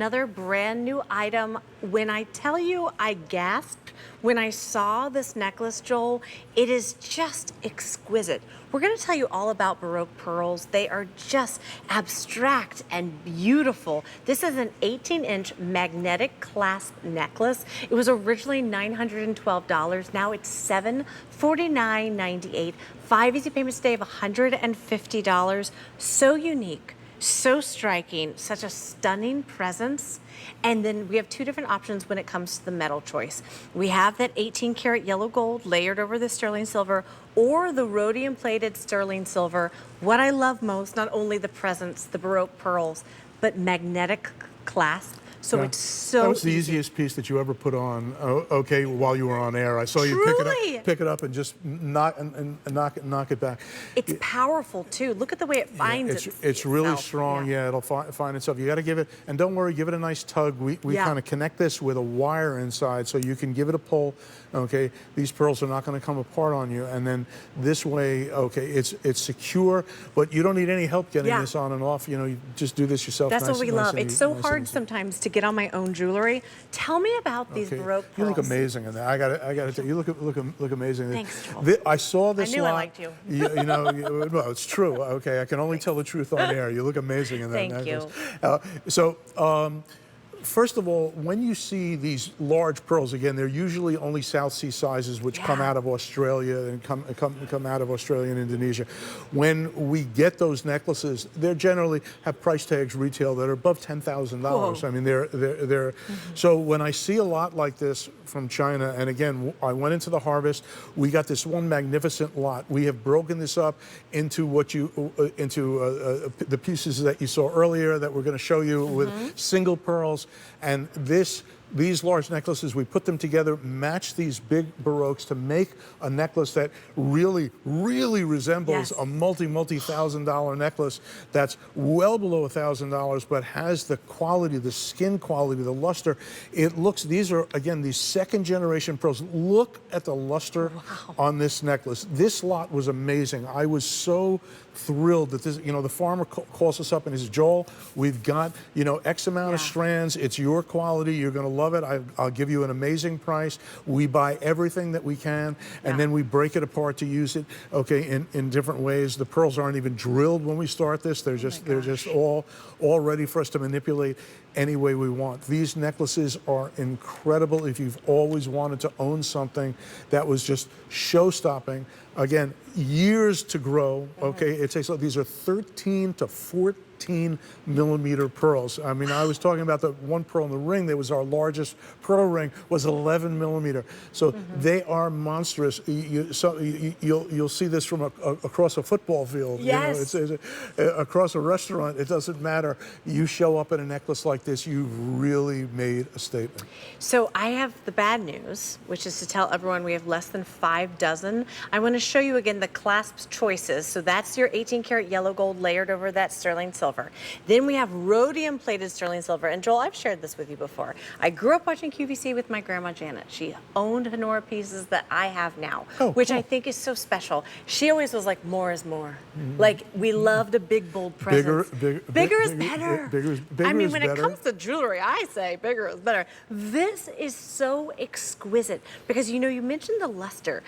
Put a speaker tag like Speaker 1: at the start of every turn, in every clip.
Speaker 1: Another brand new item. When I tell you I gasped when I saw this necklace, Joel, it is just exquisite. We're going to tell you all about Baroque pearls. They are just abstract and beautiful. This is an 18-inch magnetic clasp necklace. It was originally $912. Now it's $749.98. 5 easy payments today of $150. So unique. So striking, such a stunning presence. And then we have two different options when it comes to the metal choice. We have that 18 karat yellow gold layered over the sterling silver, or the rhodium plated sterling silver. What I love most, not only the presence, the Baroque pearls, but magnetic clasp. So it's so
Speaker 2: That was the
Speaker 1: easy.
Speaker 2: easiest piece that you ever put on, okay, while you were on air. I saw you pick it up and just knock it back.
Speaker 1: It's powerful too. Look at the way it finds
Speaker 2: it's really strong. Yeah, it'll find itself. You got to give it, and don't worry, give it a nice tug. We kind of connect this with a wire inside, so you can give it a pull. Okay, these pearls are not going to come apart on you, and then this way, okay, it's secure, but you don't need any help getting this on and off. You know, you just do this yourself.
Speaker 1: That's what we love. It's so hard sometimes to get on my own jewelry. Tell me about these Baroque pearls.
Speaker 2: You look amazing in that. I got to tell you, you look amazing.
Speaker 1: Thanks, Joel.
Speaker 2: I saw this.
Speaker 1: I knew I liked you.
Speaker 2: You know, well, it's true. Okay, I can only tell the truth on air. You look amazing in that necklace.
Speaker 1: Thank you.
Speaker 2: First of all, when you see these large pearls, again, they're usually only South Sea sizes, which come out of Australia and come out of Australia and Indonesia. When we get those necklaces, they generally have price tags retail that are above $10,000. I mean, they're so when I see a lot like this from China, and again, I went into the harvest, we got this one magnificent lot. We have broken this up into the pieces that you saw earlier that we're going to show you with single pearls. And these large necklaces, we put them together, match these big Baroques to make a necklace that really, really resembles a multi-$1,000 necklace that's well below $1,000, but has the quality, the skin quality, the luster. It looks, these are, again, these second generation pearls. Look at the luster on this necklace. This lot was amazing. I was so thrilled that this, you know, the farmer calls us up and he says, Joel, we've got, you know, X amount of strands. It's your quality. You're going to love it. I'll give you an amazing price. We buy everything that we can, and then we break it apart to use it, okay, in different ways. The pearls aren't even drilled when we start this. They're just all ready for us to manipulate any way we want. These necklaces are incredible. If you've always wanted to own something that was just show-stopping, again, years to grow, okay? It takes, these are 13 to 14 millimeter pearls. I mean, I was talking about the one pearl in the ring that was our largest pearl ring was 11 millimeter. So they are monstrous. You'll see this from across a football field.
Speaker 1: Yes.
Speaker 2: You know, across a restaurant, it doesn't matter. You show up in a necklace like this, you've really made a statement.
Speaker 1: So I have the bad news, which is to tell everyone we have less than 5 dozen. I want to show you again the clasp choices. So that's your 18 karat yellow gold layered over that sterling silver. Then we have rhodium plated sterling silver. And Joel, I've shared this with you before. I grew up watching QVC with my grandma Janet. She owned Honora pieces that I have now, which I think is so special. She always was like, more is more. Like, we loved a big, bold presence. Bigger is better. I mean, when it comes to jewelry, I say bigger is better. This is so exquisite because, you know, you mentioned the luster.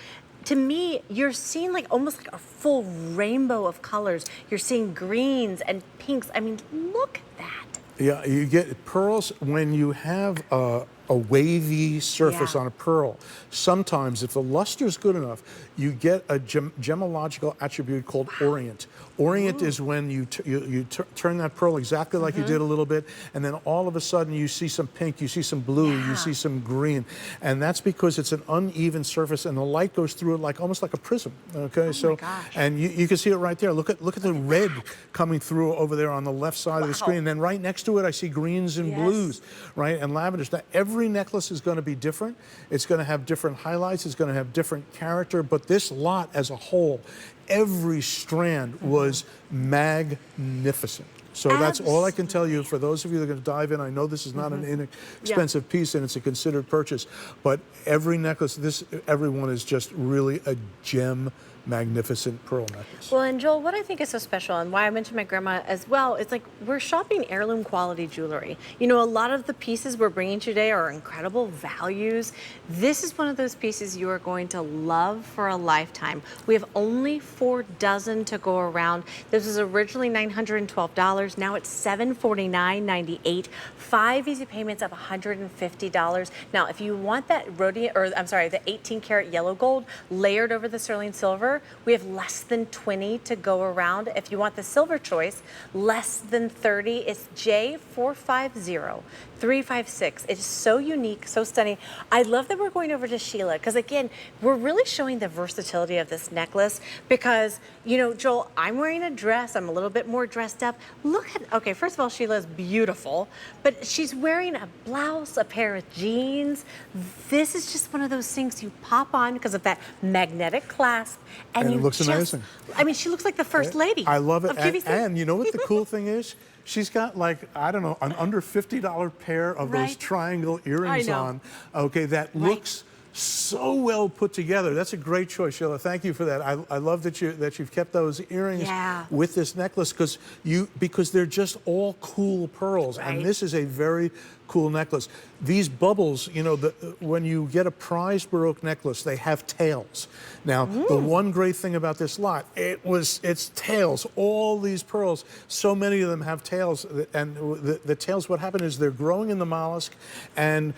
Speaker 1: To me, you're seeing like almost like a full rainbow of colors. You're seeing greens and pinks. I mean, look at that.
Speaker 2: Yeah, you get pearls when you have a wavy surface on a pearl. Sometimes, if the luster is good enough, you get a gemological attribute called orient. Orient is when you turn that pearl exactly like you did a little bit, and then all of a sudden you see some pink, you see some blue, you see some green, and that's because it's an uneven surface, and the light goes through it like almost like a prism. Okay, and you can see it right there. Look at the red coming through over there on the left side of the screen, and then right next to it I see greens and blues, right, and lavenders. Now, every necklace is going to be different. It's going to have different highlights. It's going to have different character. But this lot as a whole, every strand was magnificent. So that's all I can tell you. For those of you that are going to dive in, I know this is not an inexpensive piece and it's a considered purchase, but every necklace, every one is just really a gem magnificent pearl necklace.
Speaker 1: Well, and Joel, what I think is so special and why I mentioned my grandma as well, it's like we're shopping heirloom quality jewelry. You know, a lot of the pieces we're bringing today are incredible values. This is one of those pieces you are going to love for a lifetime. We have only 4 dozen to go around. This was originally $912. Now it's $749.98. 5 easy payments of $150. Now, if you want that rhodium, or I'm sorry, the 18 karat yellow gold layered over the sterling silver, we have less than 20 to go around. If you want the silver choice, less than 30. It's J450356. It's so unique, so stunning. I love that we're going over to Sheila because, again, we're really showing the versatility of this necklace because, you know, Joel, I'm wearing a dress. I'm a little bit more dressed up. Look at, okay, first of all, Sheila's beautiful, but she's wearing a blouse, a pair of jeans. This is just one of those things you pop on because of that magnetic clasp.
Speaker 2: And
Speaker 1: you
Speaker 2: it looks
Speaker 1: just,
Speaker 2: amazing.
Speaker 1: I mean, she looks like the first lady.
Speaker 2: I love it.
Speaker 1: Of QVC.
Speaker 2: And you know what the cool thing is? She's got like, I don't know, an under $50 pair of those
Speaker 1: Right.
Speaker 2: triangle earrings
Speaker 1: I know.
Speaker 2: on, okay, that looks so well put together. That's a great choice, Sheila. Thank you for that. I love that you've kept those earrings with this necklace because they're just all cool pearls, and this is a very cool necklace. These bubbles, you know, when you get a prized Baroque necklace, they have tails. Now, the one great thing about this lot, it's tails. All these pearls, so many of them have tails, and the tails, what happen is they're growing in the mollusk, and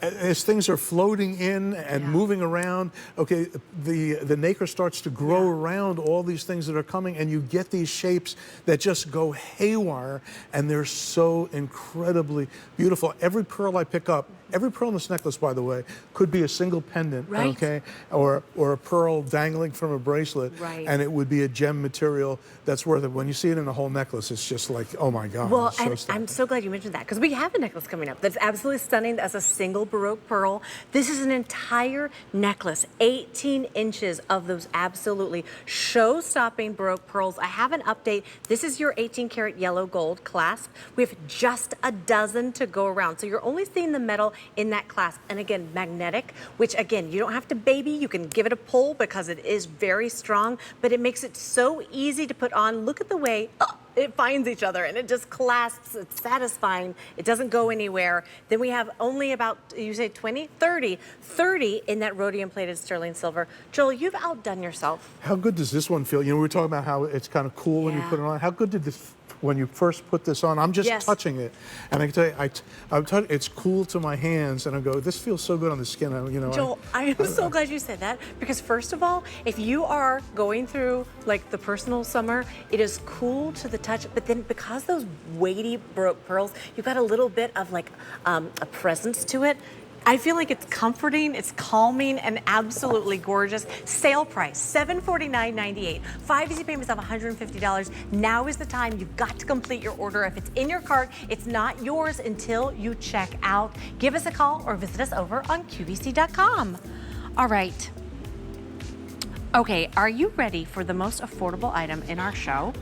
Speaker 2: as things are floating in and moving around, okay, the nacre starts to grow around all these things that are coming, and you get these shapes that just go haywire, and they're so incredibly beautiful. Every pearl I pick up, every pearl in this necklace, by the way, could be a single pendant, okay, or a pearl dangling from a bracelet, and it would be a gem material that's worth it. When you see it in a whole necklace, it's just like, oh my God.
Speaker 1: Well,
Speaker 2: so
Speaker 1: and I'm so glad you mentioned that because we have a necklace coming up that's absolutely stunning as a single Baroque pearl. This is an entire necklace, 18 inches of those absolutely show-stopping Baroque pearls. I have an update. This is your 18 karat yellow gold clasp. We have just a dozen to go around. So you're only seeing the metal in that clasp. And again, magnetic, which again, you don't have to baby. You can give it a pull because it is very strong, but it makes it so easy to put on. Look at the way it finds each other and it just clasps. It's satisfying. It doesn't go anywhere. Then we have only about, you say 20, 30 in that rhodium plated sterling silver. Joel, you've outdone yourself.
Speaker 2: How good does this one feel? You know, we were talking about how it's kind of cool when you put it on. How good did this, when you first put this on? I'm just touching it, and I can tell you, it's cool to my hands, and I go, this feels so good on the skin. You know,
Speaker 1: Joel, I am so glad you said that because first of all, if you are going through like the personal summer, it is cool to the touch, but then because those weighty Baroque pearls, you've got a little bit of like a presence to it. I feel like it's comforting, it's calming, and absolutely gorgeous. Sale price, $749.98. 5 easy payments of $150. Now is the time. You've got to complete your order. If it's in your cart, it's not yours until you check out. Give us a call or visit us over on QVC.com. All right. Okay, are you ready for the most affordable item in our show?